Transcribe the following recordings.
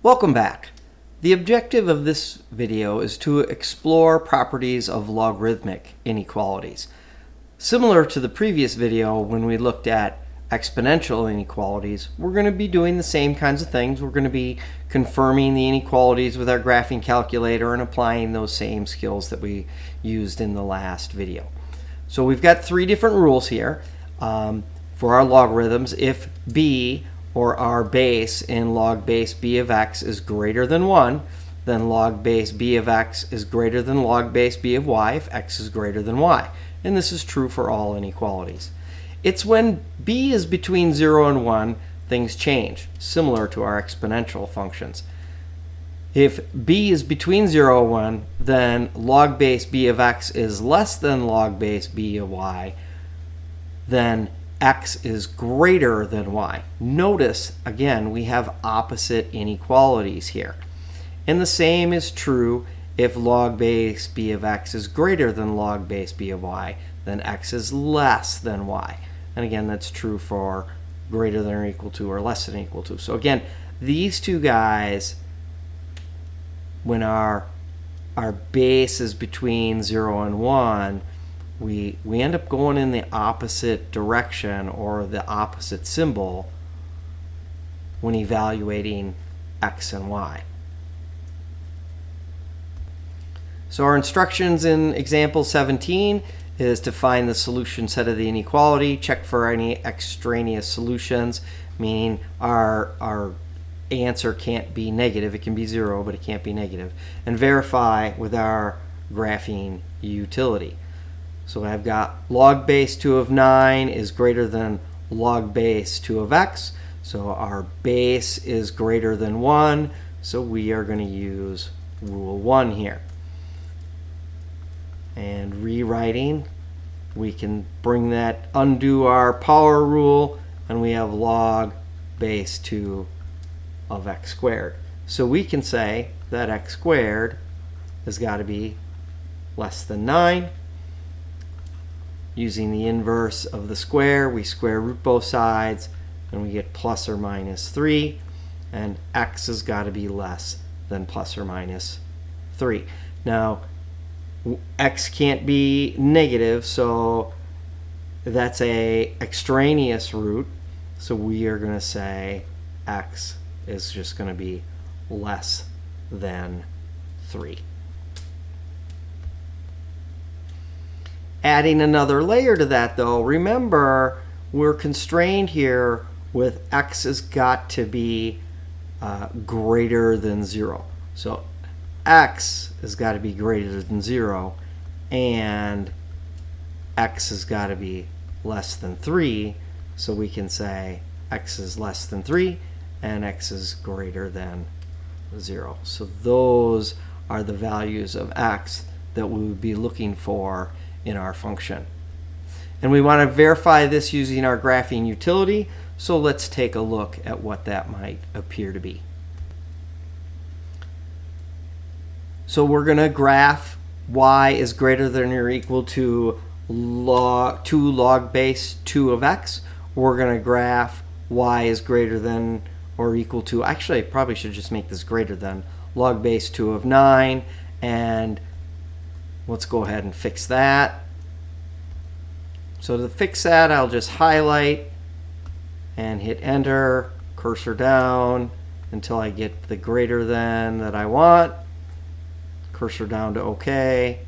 Welcome back. The objective of this video is to explore properties of logarithmic inequalities. Similar to the previous video when we looked at exponential inequalities, we're going to be doing the same kinds of things. We're going to be confirming the inequalities with our graphing calculator and applying those same skills that we used in the last video. So we've got three different rules here for our logarithms. If b, or our base in log base b of x, is greater than 1, then log base b of x is greater than log base b of y if x is greater than y. And this is true for all inequalities. It's when b is between 0 and 1 things change, similar to our exponential functions. If b is between 0 and 1, then log base b of x is less than log base b of y, then x is greater than y. Notice, again, we have opposite inequalities here. And the same is true if log base b of x is greater than log base b of y, then x is less than y. And again, that's true for greater than or equal to or less than or equal to. So again, these two guys, when our base is between 0 and 1, we end up going in the opposite direction or the opposite symbol when evaluating x and y. So our instructions in example 17 is to find the solution set of the inequality, check for any extraneous solutions, meaning our answer can't be negative. It can be 0, but it can't be negative, and verify with our graphing utility. So I've got log base 2 of 9 is greater than log base 2 of x. So our base is greater than 1. So we are going to use rule 1 here. And rewriting, we can undo our power rule, and we have log base 2 of x squared. So we can say that x squared has got to be less than 9. Using the inverse of the square, we square root both sides, and we get plus or minus 3. And x has got to be less than plus or minus 3. Now, x can't be negative, so that's a extraneous root. So we are going to say x is just going to be less than 3. Adding another layer to that, though, remember we're constrained here with x has got to be greater than 0. So x has got to be greater than 0, and x has got to be less than 3. So we can say x is less than 3 and x is greater than 0. So those are the values of x that we would be looking for in our function. And we want to verify this using our graphing utility. So let's take a look at what that might appear to be. So we're going to graph y is greater than or equal to 2 log base 2 of x. We're going to graph y is greater than or equal to, actually I probably should just make this greater than, log base 2 of 9. And let's go ahead and fix that. So to fix that, I'll just highlight and hit enter, cursor down until I get the greater than that I want. Cursor down to OK,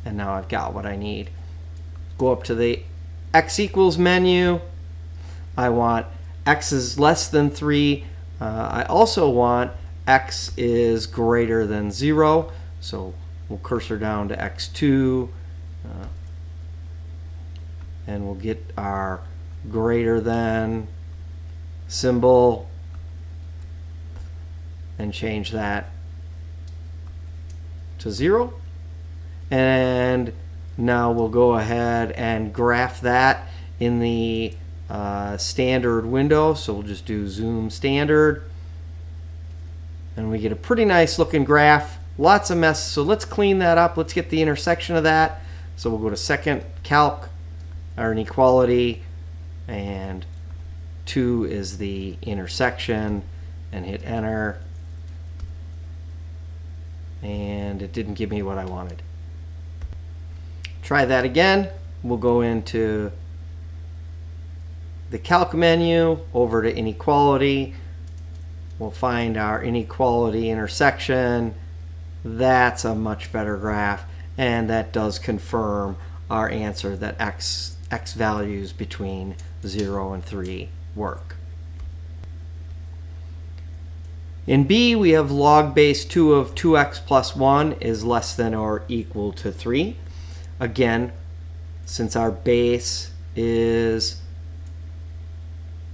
and now I've got what I need. Go up to the x equals menu. I want x is less than 3. I also want x is greater than 0. So we'll cursor down to x2, and we'll get our greater than symbol and change that to 0. And now we'll go ahead and graph that in the standard window. So we'll just do zoom standard, and we get a pretty nice looking graph. Lots of mess, so let's clean that up. Let's get the intersection of that. So we'll go to second calc, our inequality, and 2 is the intersection, and hit enter. and it didn't give me what I wanted. Try that again. We'll go into the Calc menu, over to Inequality. We'll find our inequality intersection. That's a much better graph, and that does confirm our answer that x values between 0 and 3 work. In B, we have log base 2 of 2x plus 1 is less than or equal to 3. Again, since our base is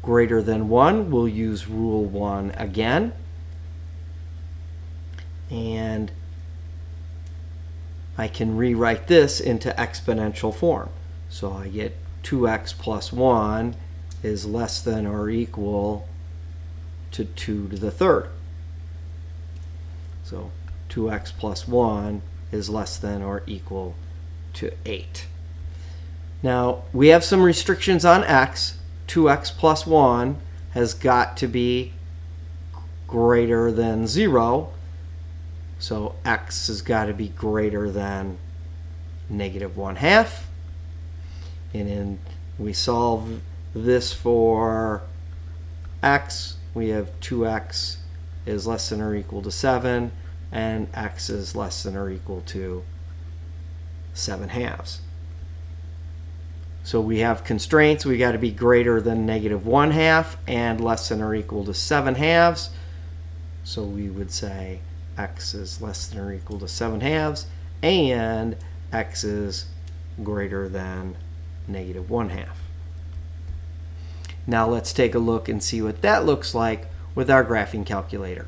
greater than 1, we'll use rule 1 again. And I can rewrite this into exponential form. So I get 2x plus 1 is less than or equal to 2 to the third. So 2x plus 1 is less than or equal to 8. Now, we have some restrictions on x. 2x plus 1 has got to be greater than 0. So x has got to be greater than negative 1/2. And then we solve this for x. We have 2x is less than or equal to 7, and x is less than or equal to 7/2. So we have constraints. We got to be greater than negative 1/2 and less than or equal to 7/2. So we would say x is less than or equal to 7/2 and x is greater than negative 1/2. Now let's take a look and see what that looks like with our graphing calculator.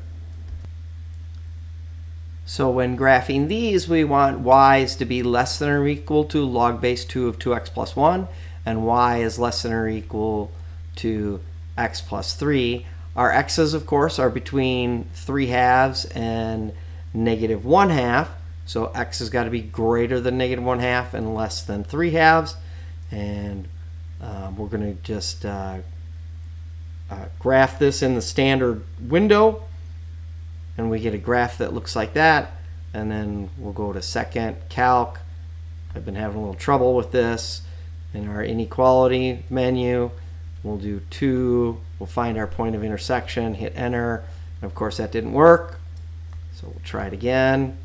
So when graphing these, we want y's to be less than or equal to log base 2 of 2x plus 1, and y is less than or equal to x plus 3. Our x's, of course, are between 3/2 and negative 1/2. So x has got to be greater than negative 1/2 and less than 3/2. And we're going to just graph this in the standard window. And we get a graph that looks like that. And then we'll go to second calc. I've been having a little trouble with this. In our inequality menu, we'll do 2. We'll find our point of intersection, hit enter. And of course, that didn't work. So we'll try it again.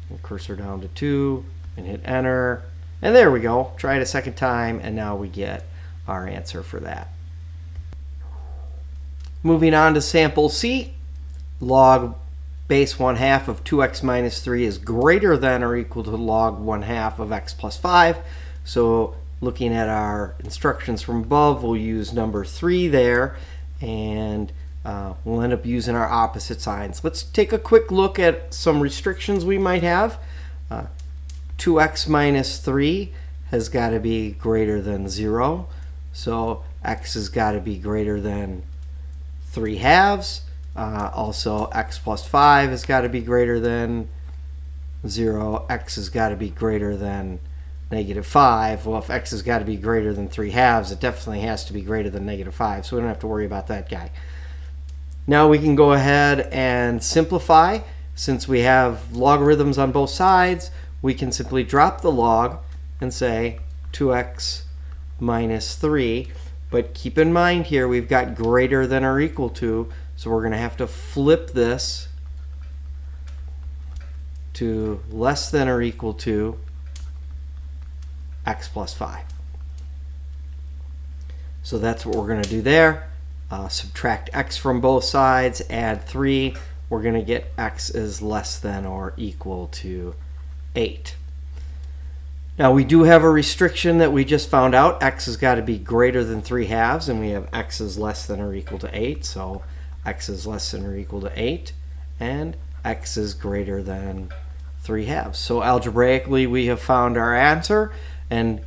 We'll cursor down to 2 and hit enter. And there we go. Try it a second time, and now we get our answer for that. Moving on to sample C, log base 1/2 of 2x minus 3 is greater than or equal to log 1/2 of x plus 5. So looking at our instructions from above, we'll use number 3 there, and we'll end up using our opposite signs. Let's take a quick look at some restrictions we might have. 2x minus 3 has got to be greater than 0. So x has got to be greater than 3/2. Also, x plus 5 has got to be greater than 0. X has got to be greater than negative 5. Well, if x has got to be greater than 3/2, it definitely has to be greater than negative 5. So we don't have to worry about that guy. Now we can go ahead and simplify. Since we have logarithms on both sides, we can simply drop the log and say 2x minus 3. But keep in mind here, we've got greater than or equal to, so we're going to have to flip this to less than or equal to x plus 5. So that's what we're going to do there. Subtract x from both sides, add 3. We're going to get x is less than or equal to 8. Now we do have a restriction that we just found out. X has got to be greater than 3/2, and we have x is less than or equal to 8. So x is less than or equal to 8, and x is greater than 3/2. So algebraically, we have found our answer, and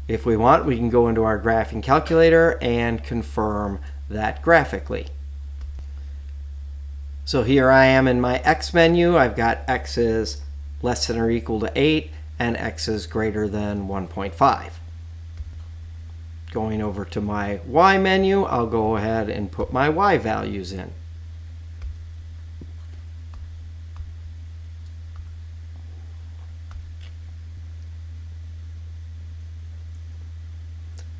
if we want, we can go into our graphing calculator and confirm that graphically. So here I am in my x menu. I've got x is less than or equal to 8, and x is greater than 1.5. Going over to my y menu, I'll go ahead and put my y values in.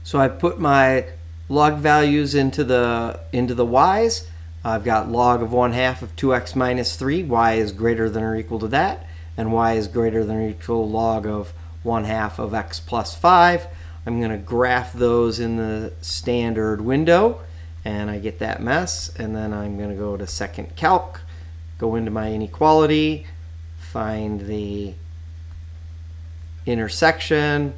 So I've put my log values into the y's. I've got log of 1/2 of 2x minus 3. Y is greater than or equal to that. And y is greater than or equal to log of 1/2 of x plus 5. I'm going to graph those in the standard window. And I get that mess. And then I'm going to go to second calc, go into my inequality, find the intersection,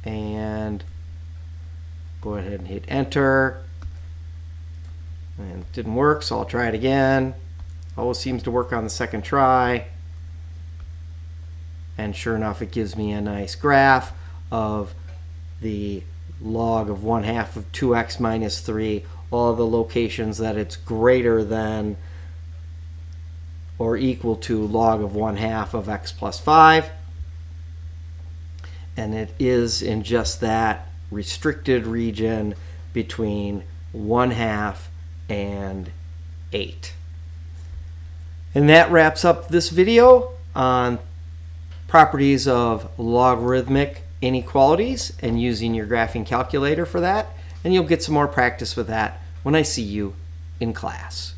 and go ahead and hit enter. And it didn't work, so I'll try it again. Always seems to work on the second try. And sure enough, it gives me a nice graph of the log of 1/2 of 2x minus 3, all the locations that it's greater than or equal to log of 1/2 of x plus 5. And it is in just that restricted region between 1/2 and 8. And that wraps up this video on properties of logarithmic inequalities and using your graphing calculator for that. And you'll get some more practice with that when I see you in class.